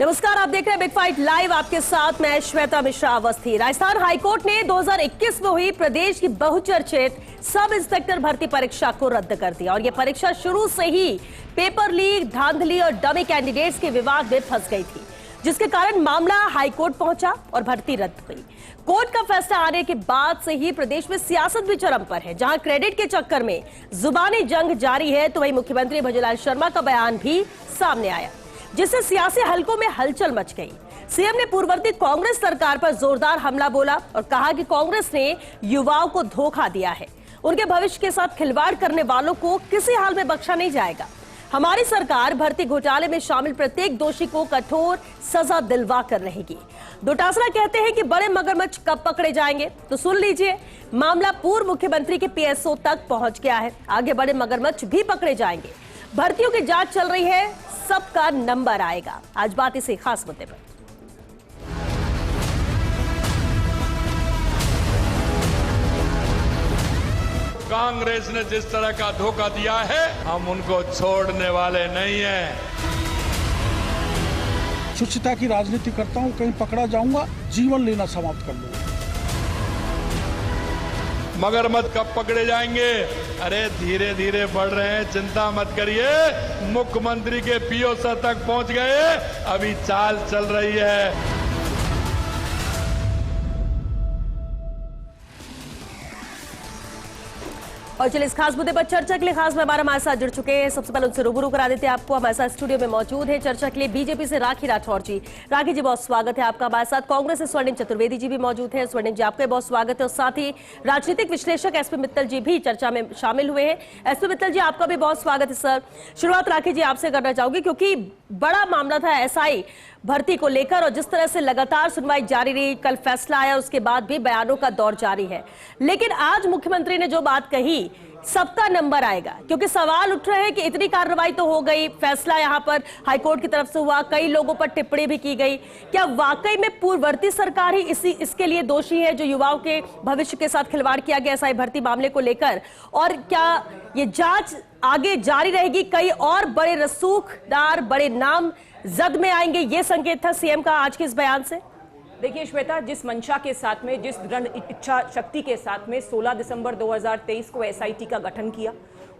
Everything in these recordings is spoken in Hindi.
नमस्कार, आप देख रहे हैं बिग फाइट लाइव। आपके साथ मैं श्वेता मिश्रा अवस्थी। राजस्थान हाईकोर्ट ने 2021 में हुई प्रदेश की बहुचर्चित सब इंस्पेक्टर भर्ती परीक्षा को रद्द कर दिया और यह परीक्षा शुरू से ही पेपर लीक, धांधली और डमी कैंडिडेट्स के विवाद में फंस गई थी, जिसके कारण मामला हाईकोर्ट पहुंचा और भर्ती रद्द हुई। कोर्ट का फैसला आने के बाद से ही प्रदेश में सियासत भी चरम पर है। जहां क्रेडिट के चक्कर में जुबानी जंग जारी है, तो वहीं मुख्यमंत्री भजनलाल शर्मा का बयान भी सामने आया, जिससे सियासी हलकों में हलचल मच गई। सीएम ने पूर्ववर्ती कांग्रेस सरकार पर जोरदार हमला बोला और कहा कि कांग्रेस ने युवाओं को धोखा दिया है, उनके भविष्य के साथ खिलवाड़ करने वालों को किसी हाल में बख्शा नहीं जाएगा। हमारी सरकार भर्ती घोटाले में शामिल प्रत्येक दोषी को कठोर सजा दिलवा कर रहेगी। डोटासरा कहते हैं कि बड़े मगरमच्छ कब पकड़े जाएंगे, तो सुन लीजिए, मामला पूर्व मुख्यमंत्री के पीएसओ तक पहुंच गया है। आगे बड़े मगरमच्छ भी पकड़े जाएंगे। भर्तियों की जांच चल रही है, सबका नंबर आएगा। आज बात इसी खास मुद्दे पर। कांग्रेस ने जिस तरह का धोखा दिया है, हम उनको छोड़ने वाले नहीं हैं। शुचिता की राजनीति करता हूं, कहीं पकड़ा जाऊंगा, जीवन लेना समाप्त कर लूंगा। मगरमच्छ कब पकड़े जाएंगे? अरे धीरे धीरे बढ़ रहे हैं, चिंता मत करिए। मुख्यमंत्री के पीओ तक पहुंच गए, अभी चाल चल रही है। और चलिए इस खास मुद्दे पर चर्चा के लिए खास मेहमान हमारे साथ जुड़ चुके हैं। सबसे पहले उनसे रूबरू करा देते हैं आपको। हमारे साथ स्टूडियो में मौजूद है चर्चा के लिए बीजेपी से राखी राठौर जी। राखी जी, बहुत स्वागत है आपका हमारे साथ। कांग्रेस से स्वर्णिम चतुर्वेदी जी भी मौजूद है। स्वर्णिम जी, आपका बहुत स्वागत है। और साथ ही राजनीतिक विश्लेषक एसपी मित्तल जी भी चर्चा में शामिल हुए हैं। एसपी मित्तल जी, आपका भी बहुत स्वागत है सर। शुरुआत राखी जी आपसे करना चाहूंगी, क्योंकि बड़ा मामला था एसआई भर्ती को लेकर और जिस तरह से लगातार सुनवाई जारी रही, कल फैसला आया, उसके बाद भी बयानों का दौर जारी है। लेकिन आज मुख्यमंत्री ने जो बात कही, सबका नंबर आएगा, क्योंकि सवाल उठ रहे हैं कि इतनी कार्रवाई तो हो गई, फैसला यहां पर हाईकोर्ट की तरफ से हुआ, कई लोगों पर टिप्पणी भी की गई। क्या वाकई में पूर्ववर्ती सरकार ही इसके लिए दोषी है, जो युवाओं के भविष्य के साथ खिलवाड़ किया गया एसआई भर्ती मामले को लेकर? और क्या ये जांच आगे जारी रहेगी? कई और बड़े रसूखदार, बड़े नाम जद में आएंगे, ये संकेत था सीएम का आज के इस बयान से? देखिए श्वेता, जिस मंशा के साथ में, जिस दृढ़ इच्छा शक्ति के साथ में 16 दिसंबर 2023 को एसआईटी का गठन किया,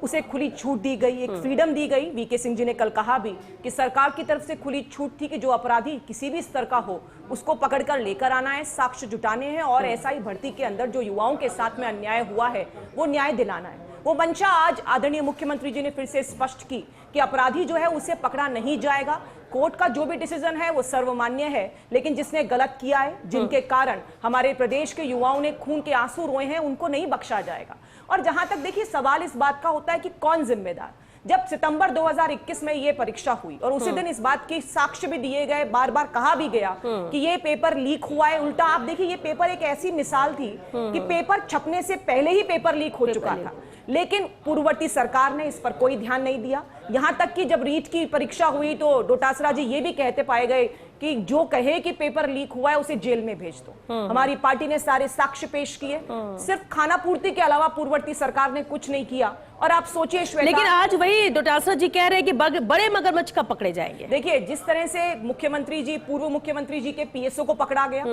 उसे खुली छूट दी गई, एक फ्रीडम दी गई। वीके सिंह जी ने कल कहा भी कि सरकार की तरफ से खुली छूट थी कि जो अपराधी किसी भी स्तर का हो, उसको पकड़कर लेकर आना है, साक्ष्य जुटाने हैं और एसआई भर्ती के अंदर जो युवाओं के साथ में अन्याय हुआ है, वो न्याय दिलाना है। वो मंशा आज आदरणीय मुख्यमंत्री जी ने फिर से स्पष्ट की कि अपराधी जो है उसे पकड़ा नहीं जाएगा। कोर्ट का जो भी डिसीजन है वो सर्वमान्य है, लेकिन जिसने गलत किया है, जिनके कारण हमारे प्रदेश के युवाओं ने खून के आंसू रोए हैं, उनको नहीं बख्शा जाएगा। और जहां तक देखिए सवाल इस बात का होता है कि कौन जिम्मेदार। जब सितंबर 2021 में ये परीक्षा हुई और उसी दिन इस बात की साक्ष्य भी दिए गए, बार बार कहा भी गया कि ये पेपर लीक हुआ है। उल्टा आप देखिए, ये पेपर एक ऐसी मिसाल थी कि पेपर छपने से पहले ही पेपर लीक हो चुका था, लेकिन पूर्ववर्ती सरकार ने इस पर कोई ध्यान नहीं दिया। यहां तक कि जब रीट की परीक्षा हुई तो डोटासरा जी ये भी कहते पाए गए कि जो कहे कि पेपर लीक हुआ है उसे जेल में भेज दो। हमारी पार्टी ने सारे साक्ष्य पेश किए, सिर्फ खाना पूर्ति के अलावा पूर्ववर्ती सरकार ने कुछ नहीं किया। और आप सोचिए श्वेता, लेकिन आज वही डोटासरा जी कह रहे हैं कि बड़े मगरमच्छ कब पकड़े जाएंगे। देखिए जिस तरह से मुख्यमंत्री जी, पूर्व मुख्यमंत्री जी के पीएसओ को पकड़ा गया,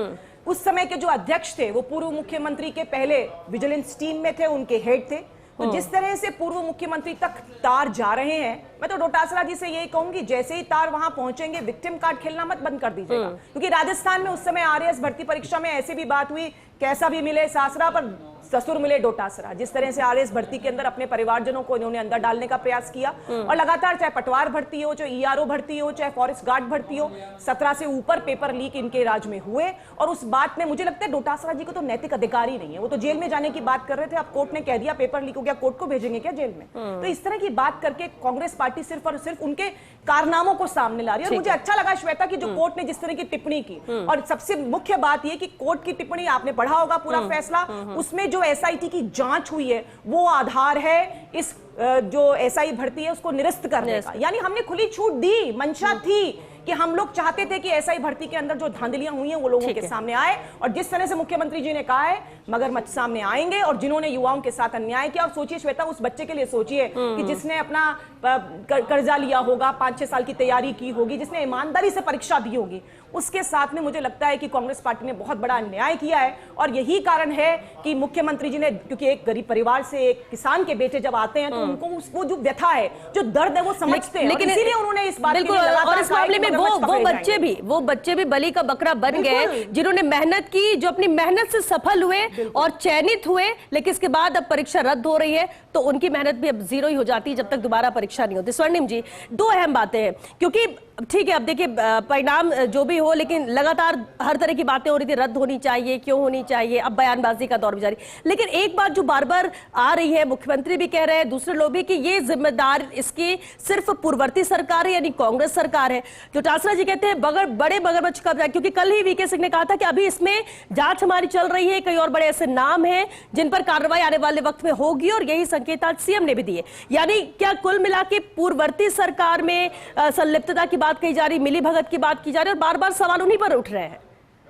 उस समय के जो अध्यक्ष थे वो पूर्व मुख्यमंत्री के पहले विजिलेंस टीम में थे, उनके हेड थे। तो जिस तरह से पूर्व मुख्यमंत्री तक तार जा रहे हैं, मैं तो डोटासरा जी से यही कहूंगी, जैसे ही तार वहां पहुंचेंगे, विक्टिम कार्ड खेलना मत बंद कर दीजिएगा। क्योंकि राजस्थान में उस समय आरएएस भर्ती परीक्षा में ऐसी भी बात हुई, कैसा भी मिले सासरा पर ससुर मिले डोटासरा। जिस तरह से आरएएस भर्ती के अंदर अपने परिवारजनों को इन्होंने अंदर डालने का प्रयास किया और लगातार, चाहे पटवार भर्ती हो, चाहे ईआरओ भर्ती हो, चाहे फॉरेस्ट गार्ड भर्ती हो, 17 से ऊपर पेपर लीक इनके राज में हुए। और उस बात में मुझे लगता है डोटासरा जी को तो नैतिक अधिकार ही नहीं है, वो तो जेल में जाने की बात कर रहे थे। अब कोर्ट ने कह दिया पेपर लीक हो गया, कोर्ट को भेजेंगे क्या जेल में? तो इस तरह की बात करके कांग्रेस पार्टी सिर्फ और सिर्फ उनके कारनामों को सामने ला रही है। और मुझे अच्छा लगा श्वेता कि जो कोर्ट ने जिस तरह की टिप्पणी की, और सबसे मुख्य बात यह कि कोर्ट की टिप्पणी, आपने पढ़ा होगा पूरा फैसला, उसमें जो एसआईटी की जांच हुई है वो आधार है इस जो एसआई भर्ती है उसको निरस्त करने का। यानी हमने खुली छूट दी, मंशा थी कि हम लोग चाहते थे कि एसआई भर्ती के अंदर जो धांधलियां हुई हैं वो लोगों के सामने आए, और जिस तरह से मुख्यमंत्री जी ने कहा है मगरमच्छ सामने आएंगे, और जिन्होंने युवाओं के साथ अन्याय किया। और सोचिए श्वेता, उस बच्चे के लिए सोचिए कि जिसने अपना कर्जा लिया होगा, 5-6 साल की तैयारी की होगी, जिसने ईमानदारी से परीक्षा दी होगी, उसके साथ में मुझे लगता है कि कांग्रेस पार्टी ने बहुत बड़ा अन्याय किया है। और यही कारण है कि मुख्यमंत्री जी ने, क्योंकि एक गरीब परिवार से एक किसान के बेटे जब आते हैं तो उनको वो जो व्यथा है, जो दर्द है, वो समझते हैं, लेकिन इसीलिए उन्होंने इस बात के लिए लगातार, और इस मामले में वो बच्चे भी बलि का बकरा बन गए, जिन्होंने मेहनत की, जो अपनी मेहनत से सफल हुए और चयनित हुए, लेकिन इसके बाद अब परीक्षा रद्द हो रही है, तो उनकी मेहनत भी अब जीरो ही हो जाती है जब तक दोबारा परीक्षा नहीं होती। स्वर्णिम जी, दो अहम बातें हैं, क्योंकि ठीक है, अब देखिए परिणाम जो भी हो, लेकिन लगातार हर तरह की बातें हो रही थी, रद्द होनी चाहिए, क्यों होनी चाहिए, अब बयानबाजी का दौर भी जारी। लेकिन एक बात जो बार बार आ रही है, मुख्यमंत्री भी कह रहे हैं, दूसरे लोग भी, कि ये जिम्मेदार इसकी सिर्फ पूर्ववर्ती सरकार है, यानी कांग्रेस सरकार है। जो टासरा जी कहते हैं बड़े मगरमच्छ कब जाए, क्योंकि कल ही वीके सिंह ने कहा था कि अभी इसमें जांच हमारी चल रही है, कई और बड़े ऐसे नाम हैं जिन पर कार्रवाई आने वाले वक्त में होगी, और यही संकेत आज सीएम ने भी दिए। यानी क्या कुल मिला के पूर्ववर्ती सरकार में संलिप्तता की बात कही जा रही, मिली भगत की बात की जा रही है, और बार बार सवाल उन्हीं पर उठ रहे हैं।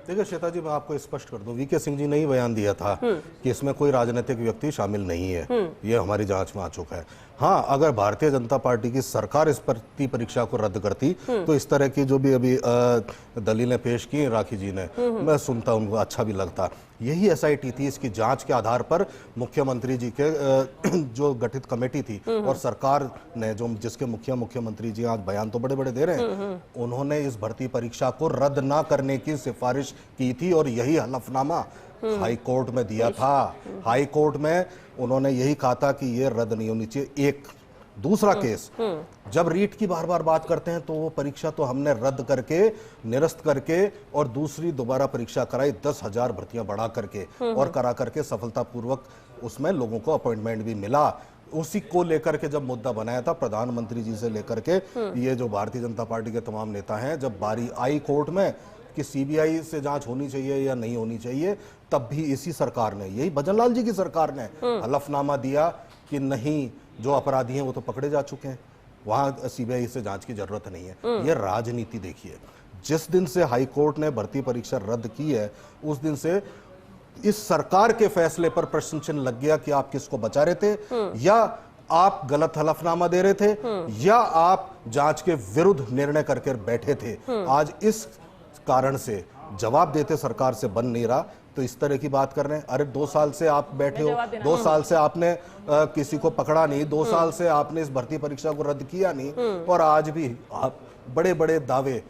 देखिए श्वेता जी, मैं आपको स्पष्ट कर दूं, वीके सिंह जी ने ही बयान दिया था कि इसमें कोई राजनीतिक व्यक्ति शामिल नहीं है, ये हमारी जांच में आ चुका है। हाँ, अगर भारतीय जनता पार्टी की सरकार इस भर्ती परीक्षा को रद्द करती तो इस तरह की जो भी अभी दलीलें पेश की राखी जी ने, मैं सुनता, उनको अच्छा भी लगता। यही एसआईटी थी, इसकी जांच के आधार पर मुख्यमंत्री जी के जो गठित कमेटी थी और सरकार ने, जो जिसके मुख्यमंत्री जी आज बयान तो बड़े बड़े दे रहे हैं, उन्होंने इस भर्ती परीक्षा को रद्द ना करने की सिफारिश की थी, और यही हलफनामा हाई कोर्ट में दिया था। हाई कोर्ट में उन्होंने यही कहा था कि ये रद्द नहीं होनी चाहिए। एक दूसरा केस, जब रीट की बार बार बात करते हैं तो वो परीक्षा तो हमने रद्द करके, निरस्त करके, और दूसरी दोबारा परीक्षा कराई, 10,000 भर्तियां बढ़ा करके और करा करके सफलतापूर्वक उसमें लोगों को अपॉइंटमेंट भी मिला। उसी को लेकर के जब मुद्दा बनाया था प्रधानमंत्री जी से लेकर के ये जो भारतीय जनता पार्टी के तमाम नेता हैं, जब बारी आई कोर्ट में कि सीबीआई से जांच होनी चाहिए या नहीं होनी चाहिए, तब भी इसी सरकार ने, यही भजन लाल जी की सरकार ने हलफनामा दिया कि नहीं, जो अपराधी हैं वो तो पकड़े जा चुके हैं, वहां सीबीआई से जांच की जरूरत नहीं है। ये राजनीति देखिए, जिस दिन से हाई कोर्ट ने भर्ती परीक्षा रद्द की है, उस दिन से इस सरकार के फैसले पर प्रश्न चिन्ह लग गया कि आप किसको बचा रहे थे, या आप गलत हलफनामा दे रहे थे, या आप जांच के विरुद्ध निर्णय करके बैठे थे। आज इस कारण से जवाब देते सरकार से बन नहीं रहा, तो इस तरह की बात कर रहे हैं। अरे 2 साल से आप बैठे हो, 2 साल से आपने किसी को पकड़ा नहीं, 2 साल से आपने इस भर्ती परीक्षा को रद्द किया नहीं, और आज भी आप बड़े बड़े दावे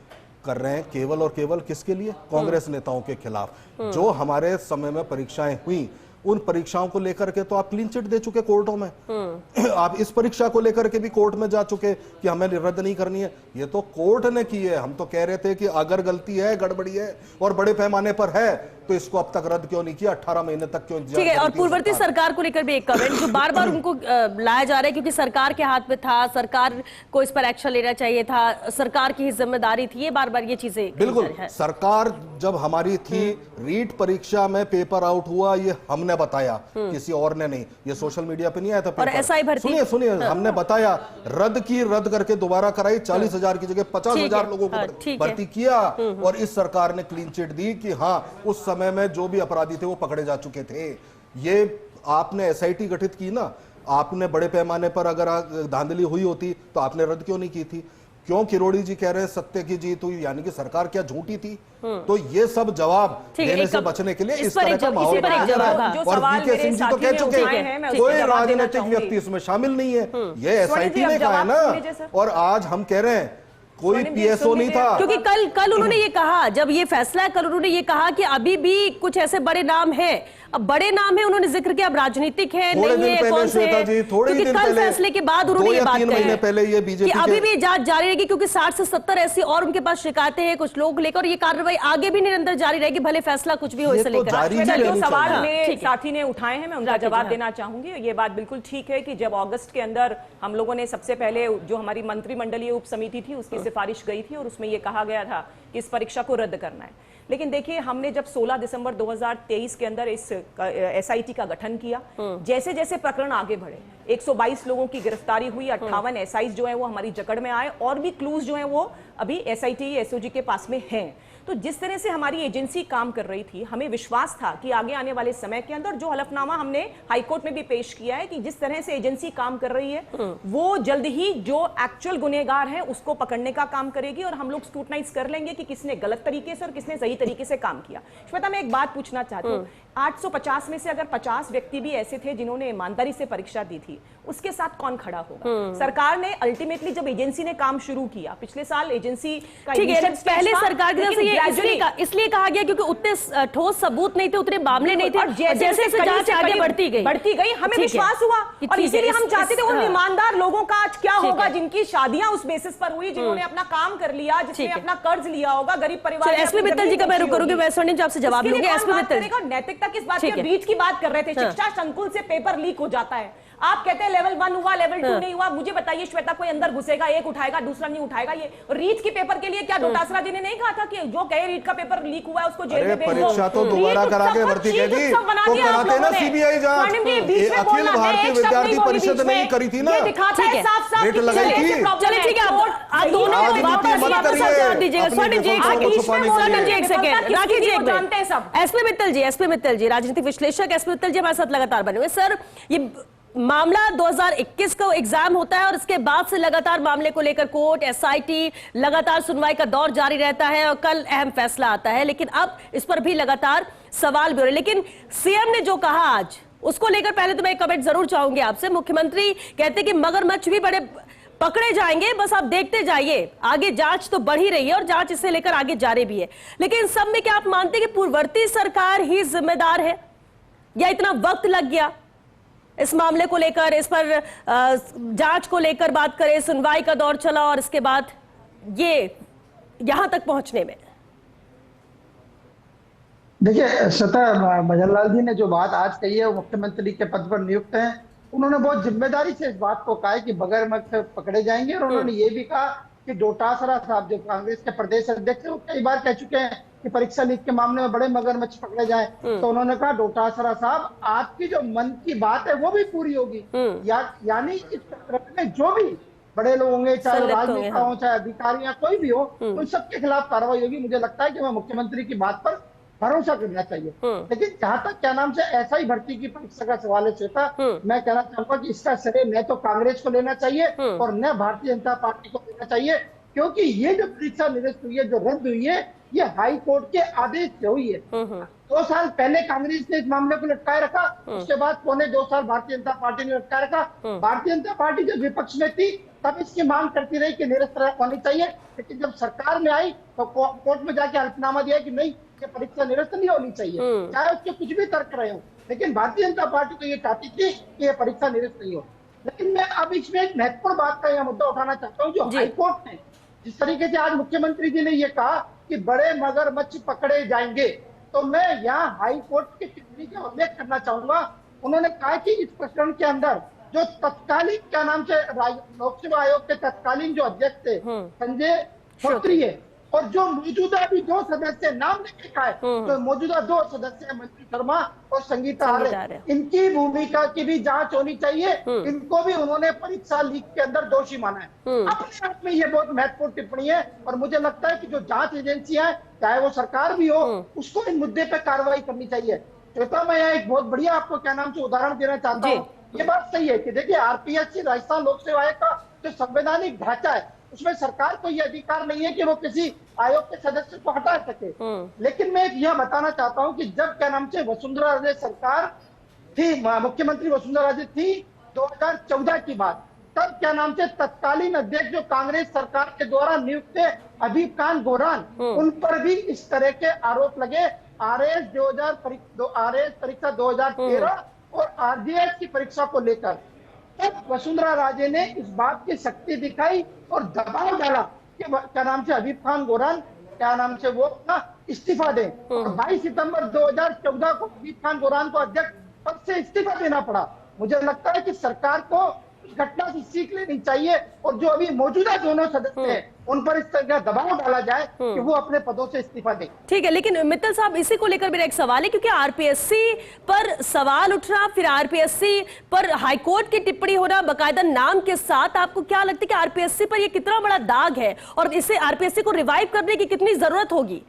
कर रहे हैं, केवल और केवल किसके लिए? कांग्रेस नेताओं के खिलाफ। जो हमारे समय में परीक्षाएं हुई, उन परीक्षाओं को लेकर के तो आप क्लीन चिट दे चुके कोर्टों में। आप इस परीक्षा को लेकर के भी कोर्ट में जा चुके कि हमें रद्द नहीं करनी है, ये तो कोर्ट ने की है। हम तो कह रहे थे कि अगर गलती है, गड़बड़ी है और बड़े पैमाने पर है, तो इसको अब तक रद्द क्यों नहीं किया, 18 महीने तक क्यों? ठीक है, और पूर्ववर्ती सरकार को लेकर भी एक कमेंट जो बार बार उनको लाया जा रहा है, क्योंकि सरकार के हाथ में था, सरकार को इस पर एक्शन लेना चाहिए था, सरकार की ही जिम्मेदारी थी, ये बार बार ये चीजें। बिल्कुल, सरकार जब हमारी थी, रीट परीक्षा में पेपर आउट हुआ, ये हमने बताया, किसी और ने नहीं, ये सोशल मीडिया पे नहीं आया था पेपर। और एसआई भर्ती सुनिए, हमने बताया, रद्द करके दोबारा कराई, 40,000 की जगह 50,000 लोगों को भर्ती किया, और इस सरकार ने क्लीन चिट दी कि हाँ, उस समय में जो भी अपराधी थे वो पकड़े जा चुके थे। ये आपने एसआईटी गठित की ना, आपने बड़े पैमाने पर अगर धांधली हुई होती तो आपने रद्द क्यों नहीं की थी? क्यों किरोड़ी जी कह रहे हैं सत्य की जीत हुई, यानी कि सरकार क्या झूठी थी? तो ये सब जवाब देने से बचने के लिए इस तरह का माहौल बना है। और वीके सिंह जी तो कह चुके हैं कोई राजनीतिक व्यक्ति इसमें शामिल नहीं है, ये एसआईटी ने कहा है ना। और आज हम कह रहे हैं कोई पीएसओ नहीं था, क्योंकि कल उन्होंने ये कहा, जब ये फैसला है, कल उन्होंने ये कहा कि अभी भी कुछ ऐसे बड़े नाम हैं। अब बड़े नाम है, उन्होंने जिक्र किया, अब राजनीतिक है नहीं है, कौन से है, क्योंकि कल फैसले के बाद उन्होंने ये बात कही पहले ये बीजेपी कि अभी भी जांच जारी रहेगी, क्योंकि 60 से 70 ऐसी और उनके पास शिकायतें हैं कुछ लोगों को लेकर, और ये कार्रवाई आगे भी निरंतर जारी रहेगी, भले फैसला कुछ भी हो इसे लेकर। जो सवाल साथी ने उठाए हैं, मैं उनका जवाब देना चाहूंगी। ये बात बिल्कुल ठीक है कि जब अगस्त के अंदर हम लोगों ने सबसे पहले जो हमारी मंत्रिमंडलीय उप समिति थी, उसकी सिफारिश गई थी, और उसमें यह कहा गया था कि इस परीक्षा को रद्द करना है। लेकिन देखिए हमने जब 16 दिसंबर 2023 के अंदर इस एसआईटी का गठन किया, जैसे जैसे प्रकरण आगे बढ़े 122 लोगों की गिरफ्तारी हुई, 58 एसआई जो है वो हमारी जकड़ में आए और भी क्लूज जो है वो अभी एसआईटी एसओजी के पास में हैं। तो जिस तरह से हमारी एजेंसी काम कर रही थी, हमें विश्वास था कि आगे आने वाले समय के अंदर जो हलफनामा हमने हाईकोर्ट में भी पेश किया है कि जिस तरह से एजेंसी काम कर रही है वो जल्द ही जो एक्चुअल गुनहगार है उसको पकड़ने का काम करेगी और हम लोग स्क्रूटनाइज कर लेंगे कि किसने गलत तरीके से और किसने सही तरीके से काम किया। श्वेता, मैं एक बात पूछना चाहती हूँ, 850 में से अगर 50 व्यक्ति भी ऐसे थे जिन्होंने ईमानदारी से परीक्षा दी थी, उसके साथ कौन खड़ा होगा? सरकार ने अल्टीमेटली जब एजेंसी ने काम शुरू किया पिछले साल, एजेंसी का ठीक है, पहले सरकार की तरफ से ये इसलिए कहा गया क्योंकि उतने ठोस सबूत नहीं थे, उतने मामले नहीं थे, जैसे जैसे जांच आगे बढ़ती गई हमें विश्वास हुआ और इसीलिए हम चाहते थे उन ईमानदार लोगों का आज क्या होगा जिनकी शादियां उस बेसिस पर हुई, जिन्होंने अपना काम कर लिया, जिसने अपना कर्ज लिया होगा, गरीब परिवार। एसपी मित्तल जी का मैं रुक करूंगी, मैं स्वर्णिम जी आपसे जवाब लूंगी। एसपी मित्तल जी नैतिकता किस बात के बीच की बात कर रहे थे, शिक्षा संकुल से पेपर लीक हो जाता है, आप कहते हैं लेवल 1 हुआ, लेवल 2 नहीं हुआ। मुझे बताइए श्वेता, कोई अंदर घुसेगा, एक उठाएगा दूसरा नहीं उठाएगा? ये रीट के पेपर के लिए क्या डोटासरा जी ने नहीं कहा था कि जो कहे रीट का पेपर लीक हुआ है उसको जेल में भेज दो? परीक्षा तो दोबारा करा के भर्ती करेगी तो कराते ना सीबीआई जांच। अखिल भारतीय विद्यार्थी परिषद ने करी थी ना, रेट लगाई थी। चलिए ठीक है, आप दोनों वापस जवाब दीजिएगा। स्वर्णिम जी एक सेकंड राखिए, एसपी मित्तल जी राजनीतिक विश्लेषक एसपी मित्तल जी हमारे साथ लगातार बने हुए। सर, ये मामला 2021 का एग्जाम होता है और इसके बाद से लगातार मामले को लेकर कोर्ट, एसआईटी लगातार सुनवाई का दौर जारी रहता है और कल अहम फैसला आता है, लेकिन अब इस पर भी लगातार सवाल भी हो रहे। लेकिन सीएम ने जो कहा आज, उसको लेकर पहले तो मैं एक कमेंट जरूर चाहूंगी आपसे। मुख्यमंत्री कहते कि मगरमच्छ भी बड़े पकड़े जाएंगे, बस आप देखते जाइए, आगे जांच तो बढ़ ही रही है और जांच इसे लेकर आगे जारी भी है। लेकिन सब में क्या आप मानते हैं कि पूर्ववर्ती सरकार ही जिम्मेदार है या इतना वक्त लग गया इस मामले को लेकर, इस पर जांच को लेकर बात करें, सुनवाई का दौर चला और इसके बाद ये यहां तक पहुंचने में? देखिए श्वेता, भजनलाल जी ने जो बात आज कही है, वो मुख्यमंत्री के पद पर नियुक्त हैं, उन्होंने बहुत जिम्मेदारी से इस बात को कहा है कि मगरमच्छ पकड़े जाएंगे। और उन्होंने ये भी कहा कि डोटासरा साहब जो कांग्रेस के प्रदेश अध्यक्ष है, वो कई बार कह चुके हैं कि परीक्षा लीक के मामले में बड़े मगरमच्छ पकड़े जाए। तो उन्होंने कहा डोटासरा साहब, आपकी जो मन की बात है वो भी पूरी होगी, यानी इस प्रकरण में जो भी बड़े लोग होंगे, चाहे राजनेता हो, चाहे अधिकारी या कोई भी हो, उन सबके खिलाफ कार्रवाई होगी। मुझे लगता है कि मैं मुख्यमंत्री की बात पर भरोसा करना चाहिए। लेकिन जहां तक क्या नाम से ऐसा ही भर्ती की परीक्षा का सवाल है श्वेता, मैं कहना चाहूंगा कि इसका श्रेय न तो कांग्रेस को लेना चाहिए और न भारतीय जनता पार्टी को लेना चाहिए, क्योंकि ये जो परीक्षा निरस्त हुई है, जो रद्द हुई है, ये हाई कोर्ट के आदेश से हुई है। 2 साल पहले कांग्रेस ने इस मामले को लटकाए रखा, उसके बाद 2.25 साल भारतीय जनता पार्टी ने लटकाए रखा। भारतीय जनता पार्टी जब विपक्ष में थी तब इसकी मांग करती रही कि निरस्त होनी चाहिए, लेकिन जब सरकार में आई तो कोर्ट में जाके हल्फनामा दिया कि नहीं, ये परीक्षा निरस्त नहीं होनी चाहिए, चाहे उसके कुछ भी तर्क रहे हो। लेकिन भारतीय जनता पार्टी तो ये चाहती थी कि ये परीक्षा निरस्त नहीं हो। लेकिन मैं अब इसमें एक महत्वपूर्ण बात का यह मुद्दा उठाना चाहता हूँ, जो हाईकोर्ट ने जिस तरीके से आज मुख्यमंत्री जी ने ये कहा कि बड़े मगरमच्छ पकड़े जाएंगे, तो मैं यहाँ हाई कोर्ट की टिप्पणी का उल्लेख करना चाहूंगा। उन्होंने कहा कि इस प्रकरण के अंदर जो तत्कालीन क्या नाम से लोकसेवा आयोग के तत्कालीन जो अध्यक्ष थे संजय छोत्री है, और जो मौजूदा अभी 2 सदस्य नाम लेके कहा है, तो मौजूदा 2 सदस्य मंजू शर्मा और संगीता आर्य, इनकी भूमिका की भी जांच होनी चाहिए। इनको भी उन्होंने परीक्षा लीक के अंदर दोषी माना है। अपने आप में ये बहुत महत्वपूर्ण टिप्पणी है और मुझे लगता है कि जो जांच एजेंसियां हैं, चाहे वो सरकार भी हो, उसको इन मुद्दे पर कार्रवाई करनी चाहिए। श्वेता, मैं यहाँ एक बहुत बढ़िया आपको क्या नाम से उदाहरण देना चाहता हूँ। ये बात सही है कि देखिए आरपीएससी राजस्थान लोक सेवा आयोग का जो संवैधानिक ढांचा है, उसमें सरकार को यह अधिकार नहीं है कि वो किसी आयोग के सदस्य को हटा सके। लेकिन मैं यह बताना चाहता हूं कि जब क्या नाम से वसुंधरा राजे सरकार थी, मुख्यमंत्री वसुंधरा राजे थी 2014 की बात, तब क्या नाम से तत्कालीन अध्यक्ष जो कांग्रेस सरकार के द्वारा नियुक्त थे अबीब खान गोरान, उन पर भी इस तरह के आरोप लगे। आरएएस परीक्षा 2013 और आरजीएस की परीक्षा को लेकर तब वसुंधरा राजे ने इस बात की शक्ति दिखाई और दबाव डाला कि क्या नाम से अबीब खान गोरान क्या नाम से वो अपना इस्तीफा दें। 22 सितंबर 2014 को अबीब खान गोरान को अध्यक्ष पद से इस्तीफा देना पड़ा। मुझे लगता है कि सरकार को इस घटना से सीख लेनी चाहिए और जो अभी मौजूदा दोनों सदस्य हैं उन पर इस तरह का दबाव डाला जाए कि वो अपने पदों से इस्तीफा दें। ठीक है, लेकिन मित्तल साहब इसी को लेकर मेरा एक सवाल है, क्योंकि आरपीएससी पर सवाल उठ रहा, फिर आरपीएससी पर हाईकोर्ट की टिप्पणी होना बाकायदा नाम के साथ, आपको क्या लगता है कि आरपीएससी पर यह कितना बड़ा दाग है और इसे आरपीएससी को रिवाइव करने की कितनी जरूरत होगी?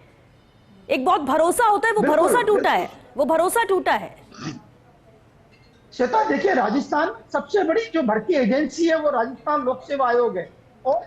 एक बहुत भरोसा होता है, वो भरोसा टूटा है, वो भरोसा टूटा है। श्वेता, देखिए, राजस्थान सबसे बड़ी जो भर्ती एजेंसी है वो राजस्थान लोक सेवा आयोग है। और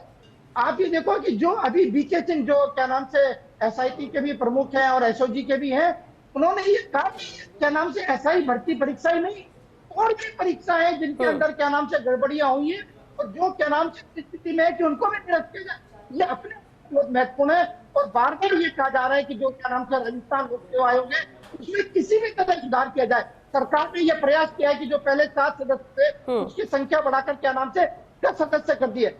आप ये देखो कि जो अभी बीके सिंह, जो क्या नाम से एसआईटी के भी प्रमुख हैं और एसओजी के भी हैं, उन्होंने ये कहा कि क्या नाम से एसआई भर्ती परीक्षा ही नहीं, और भी परीक्षा है जिनके अंदर क्या नाम से गड़बड़ियां हुई है और जो क्या नाम से स्थिति में है कि उनको भी निरस्त किया जाए। ये अपने बहुत महत्वपूर्ण है और बार बार ये कहा जा रहा है कि जो क्या नाम से राजस्थान लोक सेवा आयोग है उसमें किसी भी तरह सुधार किया जाए। सरकार ने यह प्रयास किया है कि जो पहले 7 सदस्य थे उसकी संख्या बढ़ाकर क्या नाम से 10 सदस्य कर दिए।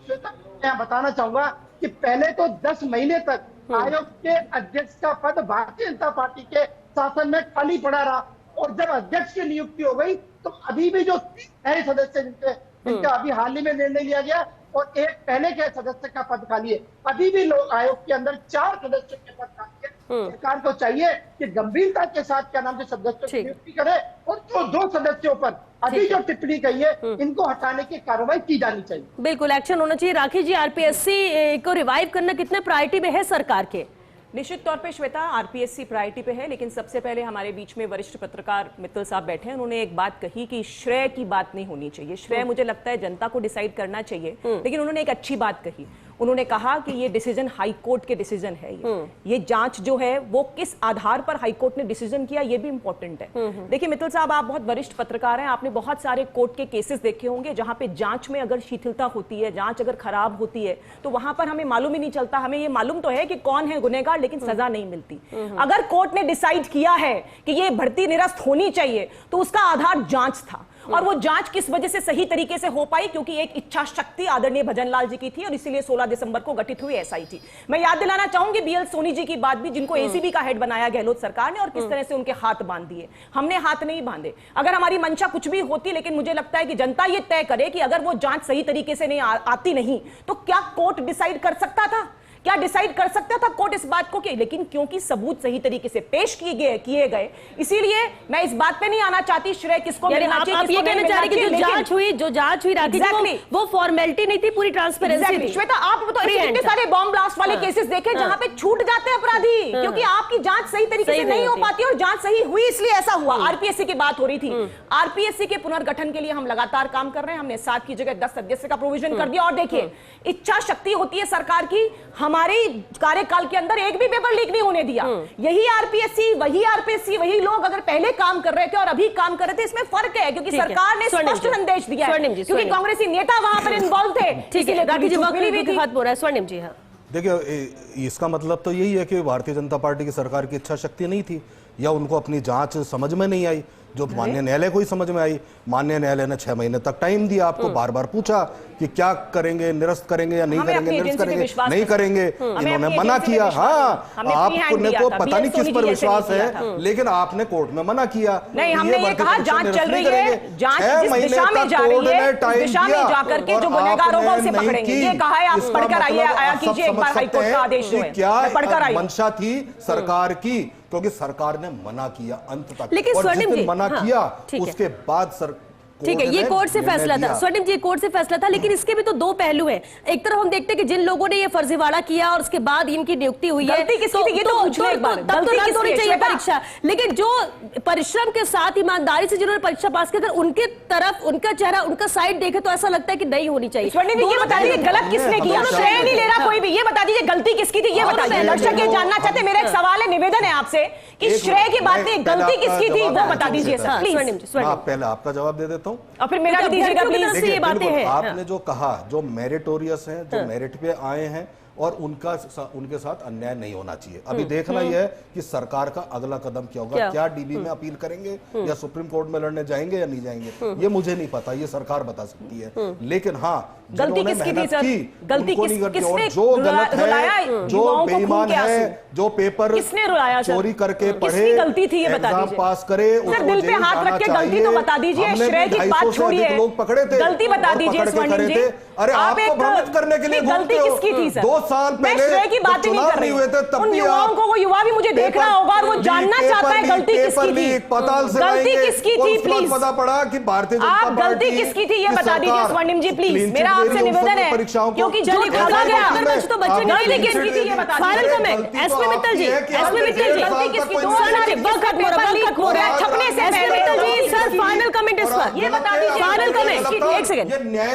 मैं बताना चाहूंगा कि पहले तो 10 महीने तक आयोग के अध्यक्ष का पद भारतीय जनता पार्टी के शासन में खाली पड़ा रहा और जब अध्यक्ष की नियुक्ति हो गई तो अभी भी जो 3 नए सदस्य जिनका अभी हाल ही में निर्णय लिया गया और एक पहले के सदस्य का पद खाली है, अभी भी लोग आयोग के अंदर 4 सदस्यों के पद खाली है। सरकार को चाहिए कि गंभीरता के साथ क्या नाम से सदस्यों की नियुक्ति करे और जो 2 सदस्यों पर अभी जो टिप्पणी कही है इनको हटाने की कार्रवाई की जानी चाहिए। बिल्कुल एक्शन होना चाहिए। राखी जी, आरपीएससी को रिवाइव करना कितने प्रायोरिटी में है सरकार के? निश्चित तौर पे श्वेता, आरपीएससी प्रायोरिटी पे है, लेकिन सबसे पहले हमारे बीच में वरिष्ठ पत्रकार मित्तल साहब बैठे हैं, उन्होंने एक बात कही कि श्रेय की बात नहीं होनी चाहिए। श्रेय मुझे लगता है जनता को डिसाइड करना चाहिए, लेकिन उन्होंने एक अच्छी बात कही। उन्होंने कहा कि ये डिसीजन हाई कोर्ट के डिसीजन है, ये जांच जो है वो किस आधार पर हाई कोर्ट ने डिसीजन किया ये भी इंपॉर्टेंट है। देखिए मित्तल साहब, आप बहुत वरिष्ठ पत्रकार हैं, आपने बहुत सारे कोर्ट के केसेस देखे होंगे जहां पे जांच में अगर शिथिलता होती है, जांच अगर खराब होती है तो वहां पर हमें मालूम ही नहीं चलता। हमें ये मालूम तो है कि कौन है गुनहगार, लेकिन सजा नहीं मिलती। अगर कोर्ट ने डिसाइड किया है कि ये भर्ती निरस्त होनी चाहिए तो उसका आधार जांच था, और वो जांच किस वजह से सही तरीके से हो पाई, क्योंकि एक इच्छा शक्ति आदरणीय भजनलाल जी की थी और इसीलिए 16 दिसंबर को गठित हुई एसआईटी। मैं याद दिलाना चाहूंगी बीएल सोनी जी की बात भी, जिनको एसीबी का हेड बनाया गहलोत सरकार ने और किस तरह से उनके हाथ बांध दिए। हमने हाथ नहीं बांधे। अगर हमारी मंशा कुछ भी होती, लेकिन मुझे लगता है कि जनता ये तय करे कि अगर वो जांच सही तरीके से नहीं आती नहीं तो क्या कोर्ट डिसाइड कर सकता था, क्या डिसाइड कर सकता था कोर्ट इस बात को कि, लेकिन क्योंकि सबूत सही तरीके से पेश किए गए, इसीलिए मैं इस बात पे नहीं आना चाहती श्रेय किसको मिलना चाहिए। आप ये कहना चाह रहे कि जो जांच हुई राखी जी, वो फॉर्मेलिटी नहीं थी, पूरी ट्रांसपेरेंसी थी। श्वेता, आप तो इतने सारे बॉम्ब ब्लास्ट वाले केसेस देखे जहां पे छूट जाते हैं अपराधी, क्योंकि आपकी जांच सही तरीके से नहीं हो पाती और जांच सही हुई इसलिए ऐसा हुआ। आरपीएससी की बात हो रही थी, आरपीएससी के पुनर्गठन के लिए हम लगातार काम कर रहे हैं। हमने 7 की जगह 10 सदस्य का प्रोविजन कर दिया। और देखिए, इच्छा शक्ति होती है सरकार की, हमारी कार्यकाल के अंदर एक भी पेपर लीक नहीं होने दिया। यही आरपीएससी, वही लोग अगर पहले काम कर रहे थे और अभी काम कर रहे थे, इसमें फर्क है, क्योंकि सरकार ने स्पष्ट संदेश दिया है, क्योंकि कांग्रेसी नेता वहां पर इन्वॉल्व थे। ठीक है, राखी जी खत्म हो रहा है। स्वर्णिम जी, हाँ देखिए, इसका मतलब तो यही है कि भारतीय जनता पार्टी की सरकार की इच्छा शक्ति नहीं थी या उनको अपनी जांच समझ में नहीं आई, जो माननीय न्यायालय को ही समझ में आई। माननीय न्यायालय ने 6 महीने तक टाइम दिया, आपको बार बार पूछा कि क्या करेंगे, निरस्त करेंगे या नहीं करेंगे, निरस्त करेंगे नहीं करेंगे, इन्होंने मना किया। हाँ, आपको पता नहीं किस पर विश्वास है, लेकिन आपने कोर्ट में मना किया। नहीं, हमने ये कहा जांच चल रही है, जांच जिस दिशा में जा रही है, दिशा में जाकर के जो गुनहगार होगा उसे पकड़ेंगे, ये कहा है। आप पढ़कर आया कीजिए एक बार हाईकोर्ट का आदेश जो है, क्या मंशा थी सरकार की, क्योंकि सरकार ने मना किया अंत तक। लेकिन स्वर्णिम जी, मना किया उसके बाद ठीक है, ये कोर्ट से फैसला था। स्वर्णिम जी, कोर्ट से फैसला था, लेकिन इसके भी तो 2 पहलू हैं। एक तरफ हम देखते हैं कि जिन लोगों ने ये फर्जीवाड़ा किया और उसके बाद इनकी नियुक्ति हुई है, गलती किसकी थी ये तो पूछने एक बार, तब तो रद्द होनी चाहिए परीक्षा। लेकिन जो परिश्रम के साथ ईमानदारी से जिन्होंने परीक्षा पास की, अगर उनके तरफ उनका चेहरा, उनका साइड देखे तो ऐसा लगता है कि नहीं होनी चाहिए। स्वर्णिम जी, ये बता दीजिए गलत किसने किया, श्रेय नहीं ले रहा कोई भी, ये बता दीजिए गलती किसकी थी, ये बता दीजिए। दर्शक ये जानना चाहते, मेरा एक सवाल है, निवेदन है आपसे कि श्रेय की बात नहीं, गलती किसकी थी वो बता दीजिए सर प्लीज। पहले आपका जवाब दे देता हूँ और फिर मेरा देखिए, आपने जो कहा, जो मेरिटोरियस हैं, जो मेरिट पे आए हैं, और उनके साथ अन्याय नहीं होना चाहिए। अभी देखना यह है कि सरकार का अगला कदम क्या होगा, क्या डीबी में अपील करेंगे या सुप्रीम कोर्ट में लड़ने जाएंगे या नहीं जाएंगे, ये मुझे नहीं पता, ये सरकार बता सकती है। लेकिन हाँ, गलती किसकी थी सर? गलती किसने जो गलत है, जो बेईमान है, जो पेपर किसने रुलाया चोरी करके पढ़े, किसकी गलती थी ये बता एग्जाम दीजिए। पास करे, सर दिल पे हाथ रख के गलती तो बता दीजिए, श्रेय की बात छोड़िए, लोग पकड़े थे, गलती बता दीजिए स्वर्णिम जी। अरे आपको भ्रमित करने के लिए गलती किसकी थी सर? 2 साल पहले श्रेय की बात नहीं कर रही हुए थे, तब उन युवाओं को, वो युवा भी मुझे देख रहा होगा और वो जानना चाहता है गलती किसकी थी, गलती किसकी थी प्लीज पता पड़ा कि भारतीय जनता आप गलती किसकी थी ये बता दीजिए स्वर्णिम जी प्लीज, मेरा आपसे निवेदन है क्योंकि जो भागा गया तो बच्चे नहीं, लेकिन फाइनल कमेंट एसपी मित्तल जी, एसपी मित्तल जी, गलती किसकी? 2 साल वक्त हो रहा है छपने से पहले। मित्तल जी सर फाइनल कमेंट इस पर ये बता दीजिए, फाइनल कमेंट। एक सेकंड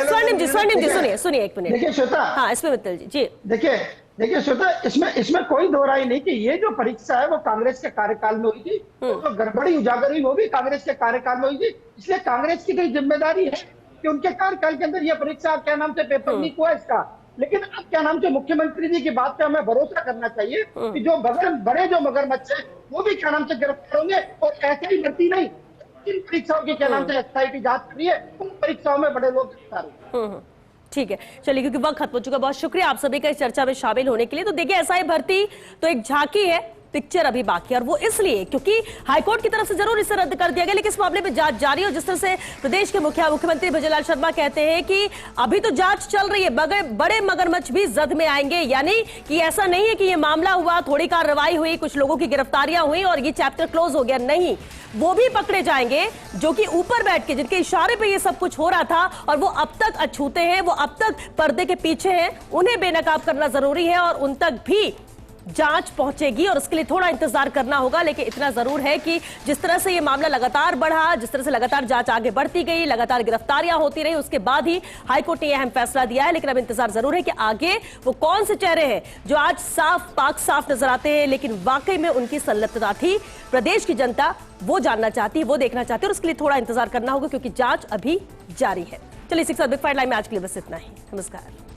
स्वर्णिम जी सुनिए 1 मिनट। देखिए श्वेता, हाँ एसपी मित्तल जी देखिए श्वेता, इसमें कोई दो राय नहीं कि ये जो परीक्षा है वो कांग्रेस के कार्यकाल में हुई थी, तो गड़बड़ी उजागर हुई वो भी कांग्रेस के कार्यकाल में हुई थी। इसलिए कांग्रेस की तो जिम्मेदारी है कि उनके कार्यकाल के अंदर ये परीक्षा क्या नाम से पेपर लीक हुआ इसका। लेकिन अब क्या नाम से मुख्यमंत्री जी की बात पे हमें भरोसा करना चाहिए कि जो बड़े जो मगरमच्छ है वो भी क्या नाम से गिरफ्तार होंगे, और ऐसे ही भर्ती नहीं, इन परीक्षाओं की क्या नाम से एसआईटी जांच कर रही है, उन परीक्षाओं में बड़े लोग गिरफ्तार होंगे। ठीक है, चलिए क्योंकि वक्त खत्म हो चुका, बहुत शुक्रिया आप सभी का इस चर्चा में शामिल होने के लिए। तो देखिए एसआई भर्ती तो एक झांकी है, पिक्चर अभी बाकी है, और वो इसलिए क्योंकि हाईकोर्ट की तरफ से जरूर इसे रद्द कर दिया गया, लेकिन इस मामले में जांच जारी है। और जिस तरह से प्रदेश के मुख्यमंत्री भजनलाल शर्मा कहते हैं कि अभी तो जांच चल रही है, बड़े मगरमच्छ भी जद में आएंगे, यानी कि ऐसा नहीं है कि ये मामला हुआ, थोड़ी कार्रवाई हुई, कुछ लोगों की गिरफ्तारियां हुई और ये चैप्टर क्लोज हो गया, नहीं, वो भी पकड़े जाएंगे जो कि ऊपर बैठ के, जिनके इशारे पे ये सब कुछ हो रहा था और वो अब तक अछूते हैं, वो अब तक पर्दे के पीछे हैं, उन्हें बेनकाब करना जरूरी है और उन तक भी जांच पहुंचेगी और उसके लिए थोड़ा इंतजार करना होगा। लेकिन इतना जरूर है कि जिस तरह से ये मामला लगातार बढ़ा, जिस तरह से लगातार जांच आगे बढ़ती गई, लगातार गिरफ्तारियां होती रही, उसके बाद ही हाईकोर्ट ने यह अहम फैसला दिया है। लेकिन अब इंतजार जरूर है कि आगे वो कौन से चेहरे हैं जो आज साफ नजर आते हैं लेकिन वाकई में उनकी संलिप्तता थी, प्रदेश की जनता वो जानना चाहती है, वो देखना चाहती है और उसके लिए थोड़ा इंतजार करना होगा क्योंकि जांच अभी जारी है। चलिए 6 बिग फाइट लाइन में आज के लिए बस इतना ही। नमस्कार।